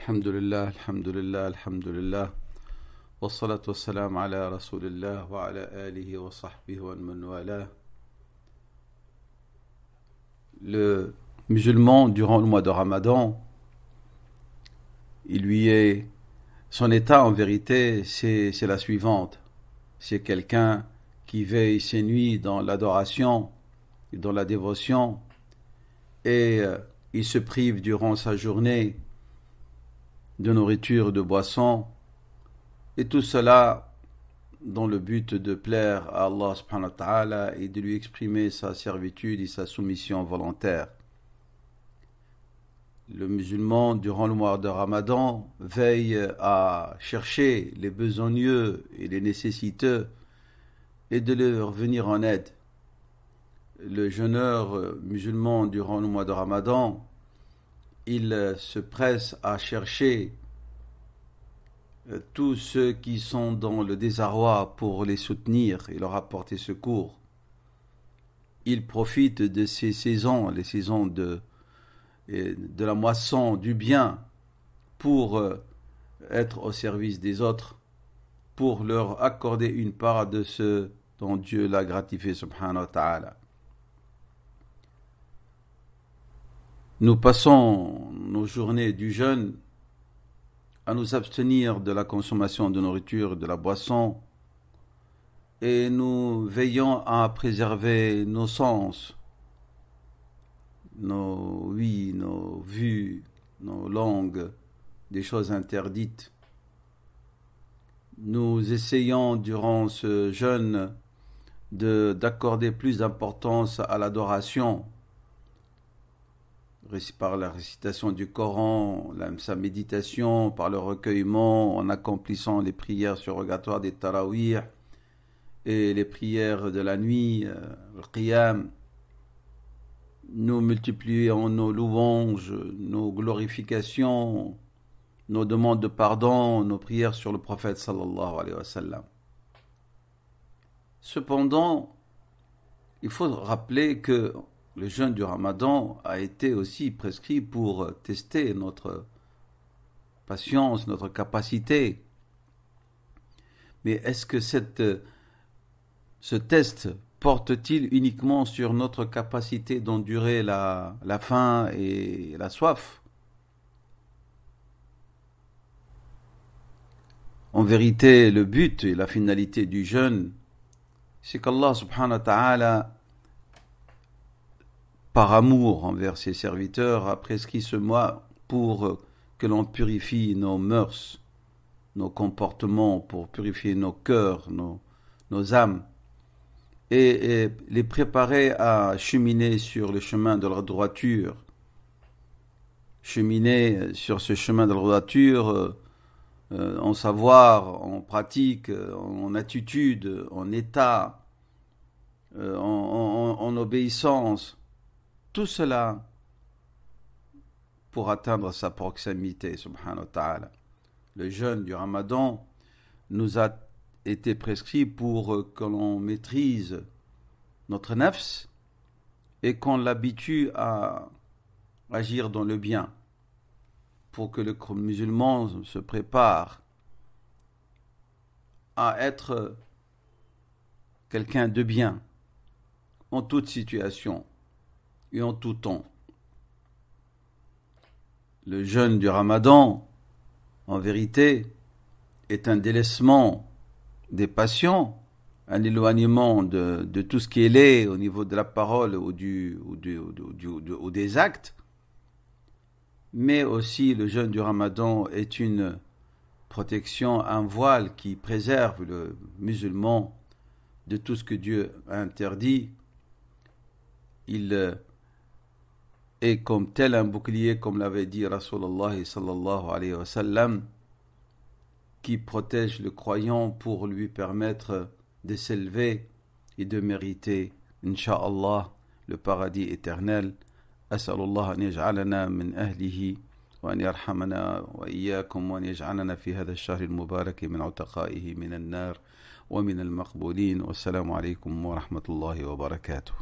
Alhamdulillah, alhamdulillah, alhamdulillah. Wassalatu wassalam ala rasulillah wa ala alihi wa sahbihi wa man wala. Le musulman, durant le mois de Ramadan, son état en vérité, c'est la suivante. C'est quelqu'un qui veille ses nuits dans l'adoration et dans la dévotion et il se prive durant sa journée de nourriture, de boisson, et tout cela dans le but de plaire à Allah subhanahu wa ta'ala et de lui exprimer sa servitude et sa soumission volontaire. Le musulman, durant le mois de Ramadan, veille à chercher les besogneux et les nécessiteux et de leur venir en aide. Le jeûneur musulman, durant le mois de Ramadan, il se presse à chercher tous ceux qui sont dans le désarroi pour les soutenir et leur apporter secours. Il profite de ces saisons, les saisons de la moisson, du bien, pour être au service des autres, pour leur accorder une part de ce dont Dieu l'a gratifié, subhanahu wa ta'ala. Nous passons nos journées du jeûne à nous abstenir de la consommation de nourriture, de la boisson, et nous veillons à préserver nos sens, nos ouïes, nos vues, nos langues, des choses interdites. Nous essayons durant ce jeûne d'accorder plus d'importance à l'adoration, par la récitation du Coran, sa méditation, par le recueillement, en accomplissant les prières surrogatoires des tarawih et les prières de la nuit, le qiyam. Nous multiplions nos louanges, nos glorifications, nos demandes de pardon, nos prières sur le prophète sallallahu alayhi wa sallam. Cependant, il faut rappeler que le jeûne du Ramadan a été aussi prescrit pour tester notre patience, notre capacité. Mais est-ce que ce test porte-t-il uniquement sur notre capacité d'endurer la faim et la soif? En vérité, le but et la finalité du jeûne, c'est qu'Allah subhanahu wa ta'ala, par amour envers ses serviteurs, a prescrit ce mois pour que l'on purifie nos mœurs, nos comportements, pour purifier nos cœurs, nos âmes, et les préparer à cheminer sur le chemin de la droiture. Cheminer sur ce chemin de la droiture en savoir, en pratique, en attitude, en état, en obéissance. Tout cela pour atteindre sa proximité, subhanahu wa ta'ala. Le jeûne du Ramadan nous a été prescrit pour que l'on maîtrise notre nafs et qu'on l'habitue à agir dans le bien, pour que le musulman se prépare à être quelqu'un de bien en toute situation et en tout temps. Le jeûne du Ramadan, en vérité, est un délaissement des passions, un éloignement de tout ce qui est laid au niveau de la parole ou des actes, mais aussi le jeûne du Ramadan est une protection, un voile qui préserve le musulman de tout ce que Dieu a interdit. Il est comme tel un bouclier, comme l'avait dit Rasulullah sallallahu alayhi wa sallam, qui protège le croyant pour lui permettre de s'élever et de mériter, incha'Allah, le paradis éternel. As'alullah an yaj'alana min ahlihi wa an yarhamana wa iyyakum wa an yaj'alana fi hadha ash-shahr al-mubarak min utaqaihi min an-nar wa min al-maqbulin. Wassalamu alaykum wa rahmatullahi wa barakatuh.